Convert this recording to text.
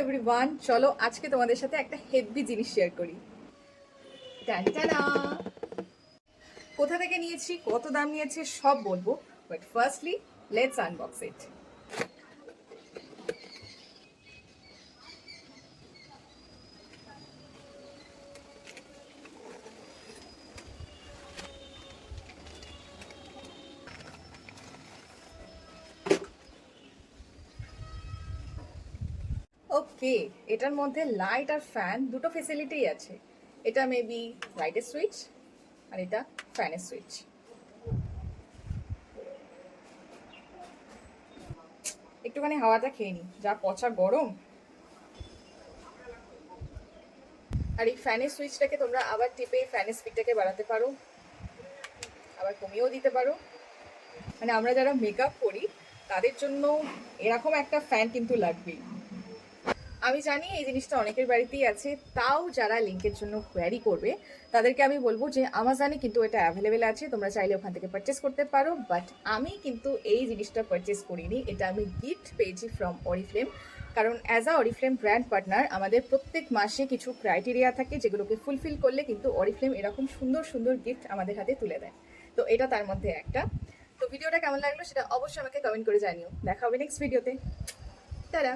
Everyone, চলো আজকে তোমাদের সাথে একটা হেভি জিনিস শেয়ার করি। টানটানা! কোথা থেকে নিয়েছি, কত দাম নিয়েছে সব বলবো, বাট ফার্স্টলি লেটস আনবক্স ইট। ওকে, এটার মধ্যে লাইট আর ফ্যান দুটো ফেসিলিটিই আছে। এটা মেবি লাইটের সুইচ আর এটা ফ্যানের সুইচ। একটুখানি হাওয়াটা খেয়ে নি, যা পচা গরম। আর এই ফ্যানের সুইচটাকে তোমরা আবার টিপে ফ্যানের স্পিডটাকে বাড়াতে পারো, আবার কমিয়েও দিতে পারো। মানে আমরা যারা মেকআপ করি তাদের জন্য এরকম একটা ফ্যান কিন্তু লাগবেই। আমি জানি এই জিনিসটা অনেকের বাড়িতেই আছে, তাও যারা লিঙ্কের জন্য কোয়ারি করবে তাদেরকে আমি বলবো যে আমাজনে কিন্তু এটা অ্যাভেলেবেল আছে, তোমরা চাইলে ওখান থেকে পারচেস করতে পারো। বাট আমি কিন্তু এই জিনিসটা পারচেস করিনি, এটা আমি গিফট পেয়েছি ফ্রম অরিফ্লেম। কারণ as a Oriflame brand partner আমাদের প্রত্যেক মাসে কিছু ক্রাইটেরিয়া থাকে যেগুলোকে ফুলফিল করলে কিন্তু অরিফ্লেম এরকম সুন্দর সুন্দর গিফট আমাদের হাতে তুলে দেয়। তো এটা তার মধ্যে একটা। তো ভিডিওটা কেমন লাগলো সেটা অবশ্যই আমাকে কমেন্ট করে জানিও। দেখা হবে নেক্সট ভিডিওতে। টাটা।